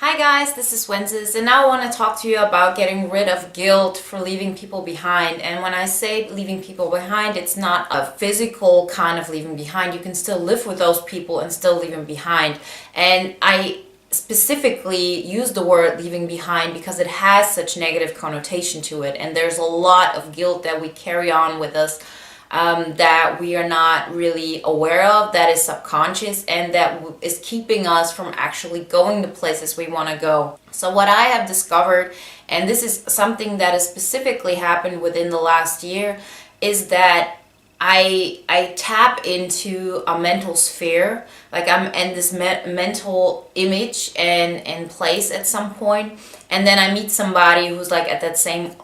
Hi guys, this is Wenzes, and now I want to talk to you about getting rid of guilt for leaving people behind. And when I say leaving people behind, it's not a physical kind of leaving behind. You can still live with those people and still leave them behind. And I specifically use the word leaving behind because it has such negative connotation to it, and there's a lot of guilt that we carry on with us, that we are not really aware of, that is subconscious, and that is keeping us from actually going to places we want to go. So what I have discovered, and this is something that has specifically happened within the last year, is that I tap into a mental sphere, like I'm in this mental image and place at some point, and then I meet somebody who's like at that same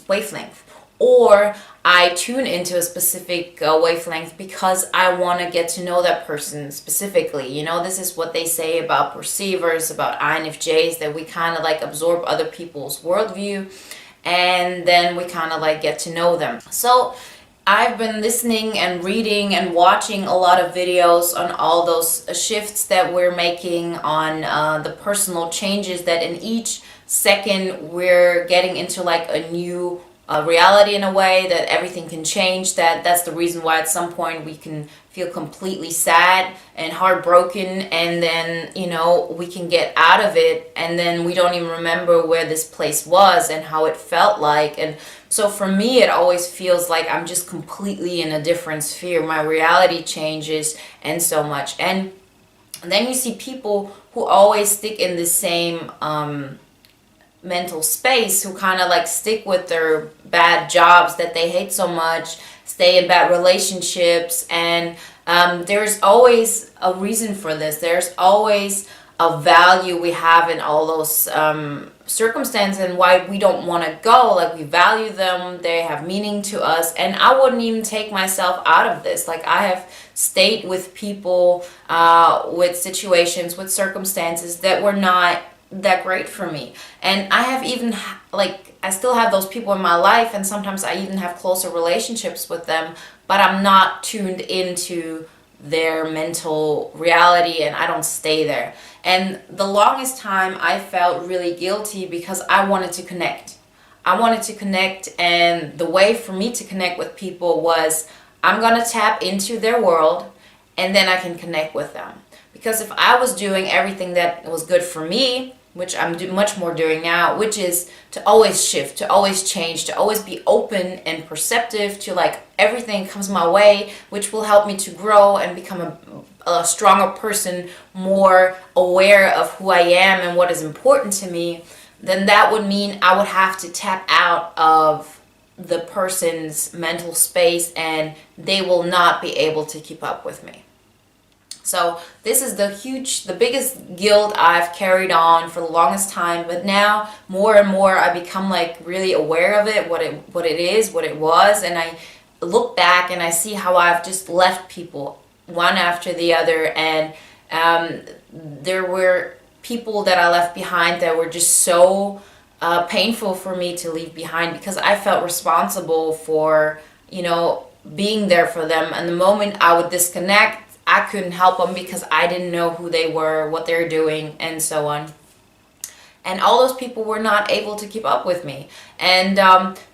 wavelength, or I tune into a specific wavelength because I want to get to know that person specifically. You know, this is what they say about perceivers, about INFJs, that we kind of like absorb other people's worldview and then we kind of like get to know them. So I've been listening and reading and watching a lot of videos on all those shifts that we're making, on the personal changes that in each second we're getting into like a new reality, in a way that everything can change. That's the reason why at some point we can feel completely sad and heartbroken, and then we can get out of it and then we don't even remember where this place was and how it felt like. And so for me, it always feels like I'm just completely in a different sphere. My reality changes and so much. And then you see people who always stick in the same mental space, who kind of like stick with their bad jobs that they hate so much, stay in bad relationships, and there's always a reason for this. There's always a value we have in all those circumstances and why we don't want to go. Like, we value them, they have meaning to us, and I wouldn't even take myself out of this. Like, I have stayed with people, with situations, with circumstances that were not that great for me, and I have even I still have those people in my life, and sometimes I even have closer relationships with them, but I'm not tuned into their mental reality and I don't stay there. And the longest time I felt really guilty because I wanted to connect. And the way for me to connect with people was, I'm gonna tap into their world and then I can connect with them. Because if I was doing everything that was good for me, which I'm much more doing now, which is to always shift, to always change, to always be open and perceptive to like everything comes my way, which will help me to grow and become a stronger person, more aware of who I am and what is important to me, then that would mean I would have to tap out of the person's mental space and they will not be able to keep up with me. So this is the biggest guilt I've carried on for the longest time, but now more and more I become like really aware of it, what it is, what it was, and I look back and I see how I've just left people one after the other, and there were people that I left behind that were just so painful for me to leave behind, because I felt responsible for being there for them, and the moment I would disconnect, I couldn't help them because I didn't know who they were, what they're doing, and so on. And all those people were not able to keep up with me. And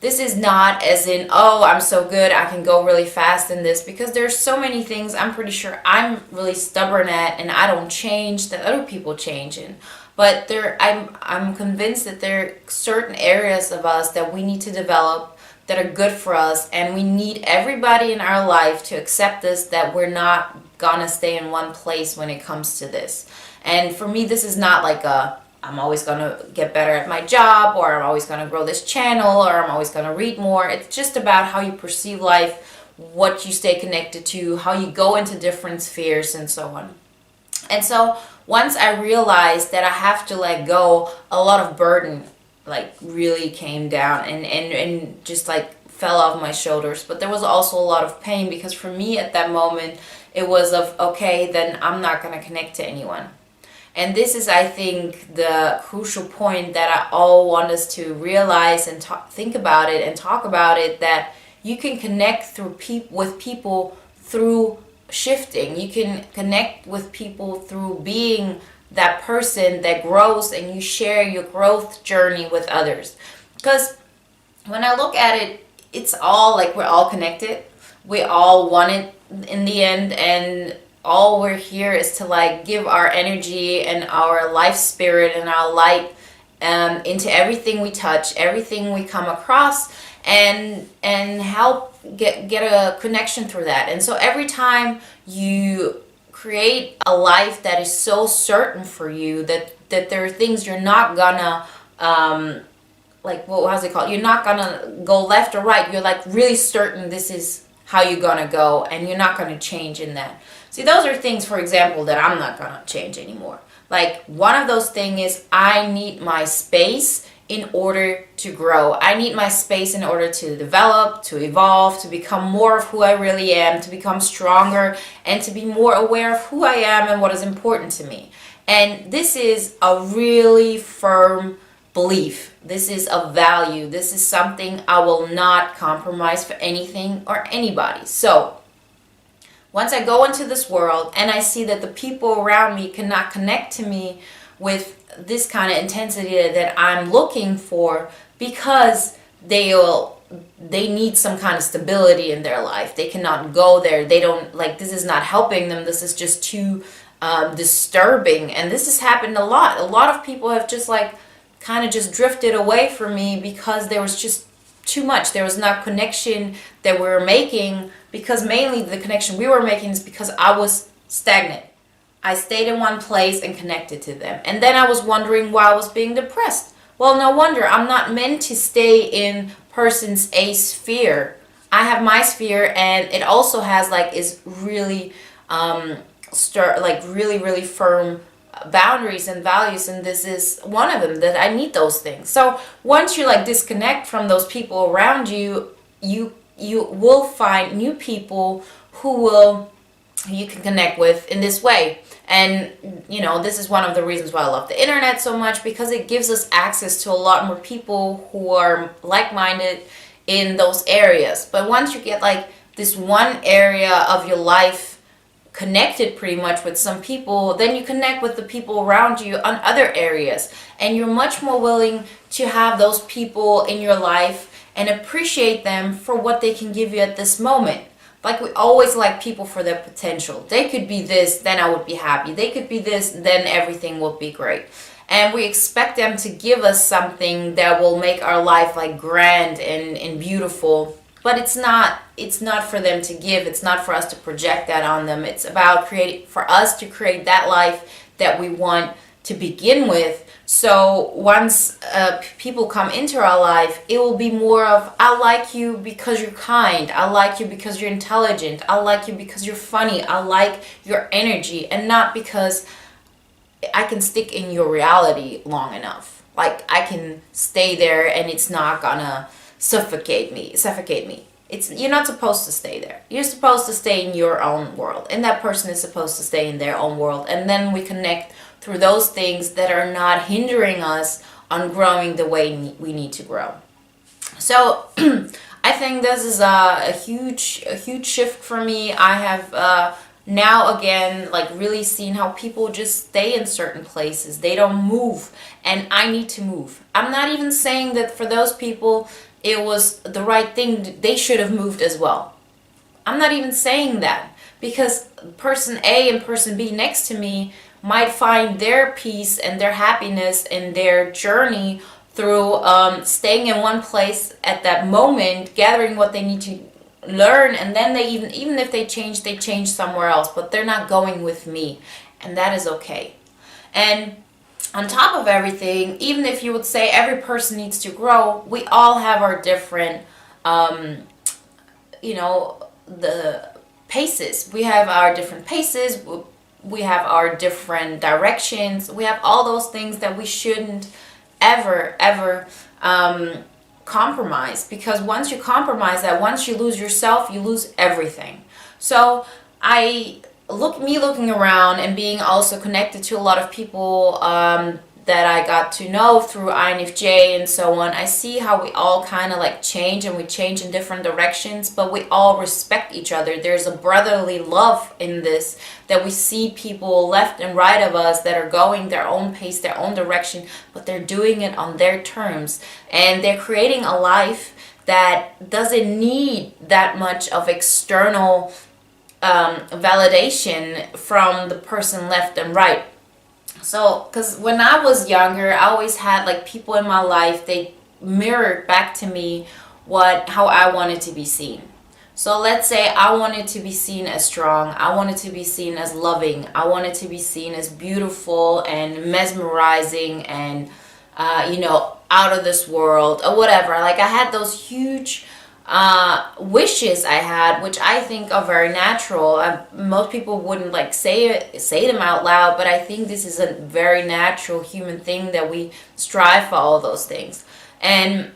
this is not as in, oh, I'm so good, I can go really fast in this, because there's so many things I'm pretty sure I'm really stubborn at and I don't change that other people change in. But I'm convinced that there are certain areas of us that we need to develop that are good for us, and we need everybody in our life to accept this, that we're not gonna stay in one place when it comes to this. And for me, this is not like I'm always gonna get better at my job, or I'm always gonna grow this channel, or I'm always gonna read more. It's just about how you perceive life, what you stay connected to, how you go into different spheres, and so on. And so once I realized that I have to let go, a lot of burden like really came down and just like fell off my shoulders. But there was also a lot of pain, because for me at that moment it was of, okay, then I'm not going to connect to anyone. And this is, I think, the crucial point that I all want us to realize and think about it and talk about it, that you can connect with people through shifting. You can connect with people through being that person that grows, and you share your growth journey with others. Because when I look at it, it's all like we're all connected. We all want it in the end, and all we're here is to like give our energy and our life spirit and our light into everything we touch, everything we come across, and help get a connection through that. And so every time you create a life that is so certain for you that there are things you're not gonna like, what how's it called? You're not gonna go left or right. You're like really certain this is how you're gonna go, and you're not gonna change in that. See, those are things, for example, that I'm not gonna change anymore. Like, one of those things is I need my space in order to grow. I need my space in order to develop, to evolve, to become more of who I really am, to become stronger, and to be more aware of who I am and what is important to me. And this is a really firm belief. This is a value. This is something I will not compromise for anything or anybody. So once I go into this world and I see that the people around me cannot connect to me with this kind of intensity that I'm looking for, because they need some kind of stability in their life. They cannot go there. They don't, like, this is not helping them. This is just too disturbing. And this has happened a lot. A lot of people have just like kind of just drifted away from me because there was just too much. There was not connection that we were making, because mainly the connection we were making is because I was stagnant. I stayed in one place and connected to them. And then I was wondering why I was being depressed. Well, no wonder. I'm not meant to stay in person's A sphere. I have my sphere, and it also has like is really really firm boundaries and values, and this is one of them, that I need those things. So once you like disconnect from those people around you, you will find new people who you can connect with in this way. And you know, this is one of the reasons why I love the internet so much, because it gives us access to a lot more people who are like-minded in those areas. But once you get like this one area of your life connected pretty much with some people, then you connect with the people around you on other areas, and you're much more willing to have those people in your life and appreciate them for what they can give you at this moment. Like, we always like people for their potential. They could be this, then I would be happy. They could be this, then everything will be great. And we expect them to give us something that will make our life like grand and beautiful. But it's not for them to give. It's not for us to project that on them. It's about for us to create that life that we want to begin with. So once people come into our life, it will be more of, I like you because you're kind. I like you because you're intelligent. I like you because you're funny. I like your energy, and not because I can stick in your reality long enough. Like, I can stay there and it's not gonna suffocate me. You're not supposed to stay there. You're supposed to stay in your own world, and that person is supposed to stay in their own world. And then we connect through those things that are not hindering us on growing the way we need to grow. So I think this is a huge shift for me. I have now again like really seen how people just stay in certain places. They don't move, and I need to move. I'm not even saying that for those people it was the right thing. They should have moved as well. I'm not even saying that, because person A and person B next to me might find their peace and their happiness and their journey through staying in one place at that moment, gathering what they need to learn, and then they even if they change somewhere else, but they're not going with me, and that is okay. And on top of everything, even if you would say every person needs to grow, we all have our different the paces. We have our different paces. We have our different directions. We have all those things that we shouldn't ever compromise, because once you compromise that, once you lose yourself, you lose everything. So looking around and being also connected to a lot of people that I got to know through INFJ and so on, I see how we all kind of like change, and we change in different directions, but we all respect each other. There's a brotherly love in this, that we see people left and right of us that are going their own pace, their own direction, but they're doing it on their terms, and they're creating a life that doesn't need that much of external validation from the person left and right. So, because when I was younger, I always had like people in my life, they mirrored back to me how I wanted to be seen. So let's say I wanted to be seen as strong, I wanted to be seen as loving, I wanted to be seen as beautiful and mesmerizing and out of this world or whatever. Like I had those huge wishes I had, which I think are very natural. Most people wouldn't like say them out loud, but I think this is a very natural human thing that we strive for all those things. And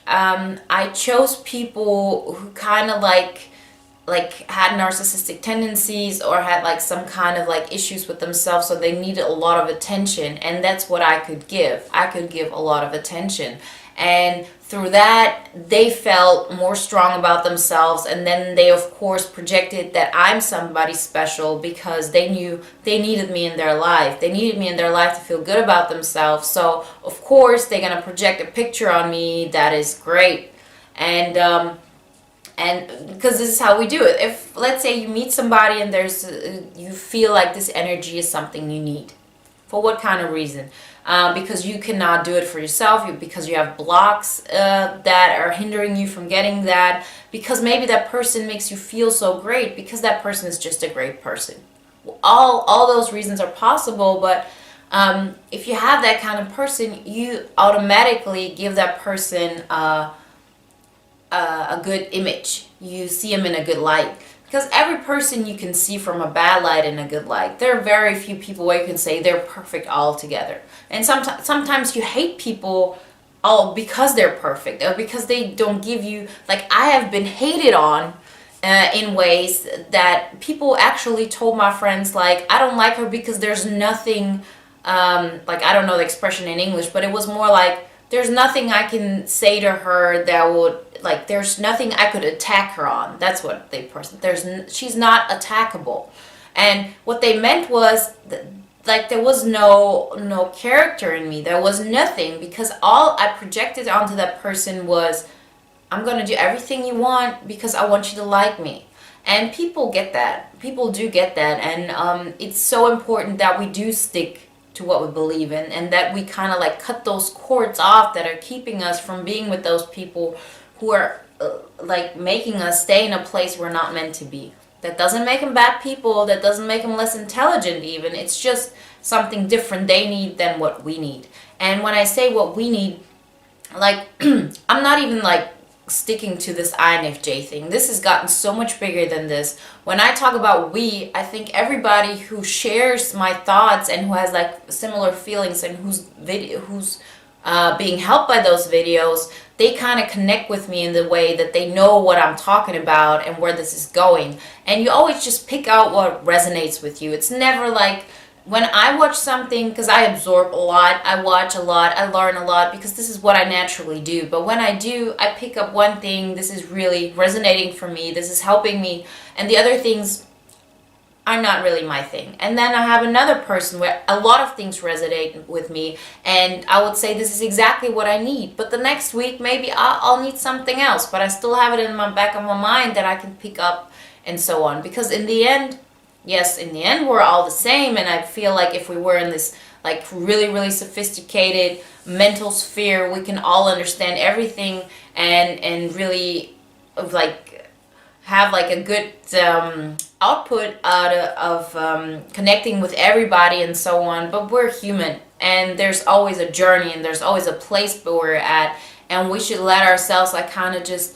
I chose people who kind of like had narcissistic tendencies or had like some kind of like issues with themselves, so they needed a lot of attention, and that's what I could give. I could give a lot of attention, and through that they felt more strong about themselves, and then they of course projected that I'm somebody special because they knew they needed me in their life. They needed me in their life to feel good about themselves, so of course they're gonna project a picture on me that is great. And because this is how we do it. If let's say you meet somebody and you feel like this energy is something you need, for what kind of reason? Because you cannot do it for yourself, because you have blocks that are hindering you from getting that, because maybe that person makes you feel so great, because that person is just a great person. All those reasons are possible, but if you have that kind of person, you automatically give that person a good image. You see them in a good light, because every person you can see from a bad light and a good light. There are very few people where you can say they're perfect altogether. And sometimes you hate people all because they're perfect, or because they don't give you, like I have been hated on in ways that people actually told my friends, like, I don't like her because there's nothing, like I don't know the expression in English, but it was more like, there's nothing I can say to her that would, like, there's nothing I could attack her on. That's what she's not attackable. And what they meant was like there was no character in me. There was nothing, because all I projected onto that person was, I'm going to do everything you want because I want you to like me. And people get that. People do get that. And it's so important that we do stick to what we believe in, and that we kind of like cut those cords off that are keeping us from being with those people who are like making us stay in a place we're not meant to be. That doesn't make them bad people, that doesn't make them less intelligent even. It's just something different they need than what we need. And when I say what we need, like I'm not even like sticking to this INFJ thing. This has gotten so much bigger than this. When I talk about we, I think everybody who shares my thoughts and who has like similar feelings and who's being helped by those videos, they kind of connect with me in the way that they know what I'm talking about and where this is going. And you always just pick out what resonates with you. It's never like, when I watch something, because I absorb a lot, I watch a lot, I learn a lot, because this is what I naturally do. But when I do, I pick up one thing, this is really resonating for me, this is helping me, and the other things are not really my thing. And then I have another person where a lot of things resonate with me, and I would say this is exactly what I need. But the next week, maybe I'll need something else, but I still have it in my back of my mind that I can pick up and so on. Because in the end, yes, in the end, we're all the same, and I feel like if we were in this like really, really sophisticated mental sphere, we can all understand everything and really like have like a good output out of connecting with everybody and so on. But we're human, and there's always a journey, and there's always a place where we're at, and we should let ourselves like kind of just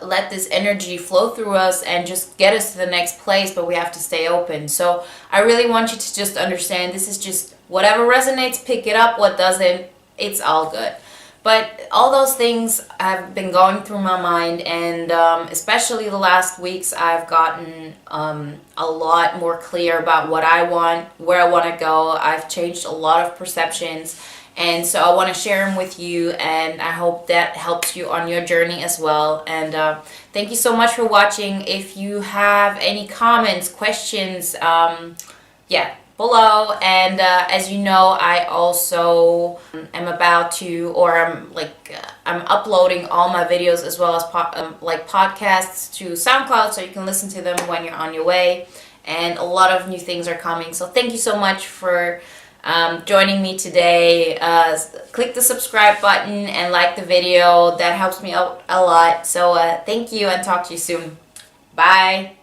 let this energy flow through us and just get us to the next place, but we have to stay open. So I really want you to just understand, this is just whatever resonates, pick it up. What doesn't, it's all good. But all those things have been going through my mind, and especially the last weeks, I've gotten a lot more clear about what I want, where I want to go. I've changed a lot of perceptions, and so I want to share them with you, and I hope that helps you on your journey as well. And thank you so much for watching. If you have any comments, questions, yeah, below. And as you know, I also am about to, or I'm uploading all my videos as well as podcasts to SoundCloud, so you can listen to them when you're on your way. And a lot of new things are coming. So thank you so much for joining me today. Click the subscribe button and like the video. That helps me out a lot. So thank you, and talk to you soon. Bye.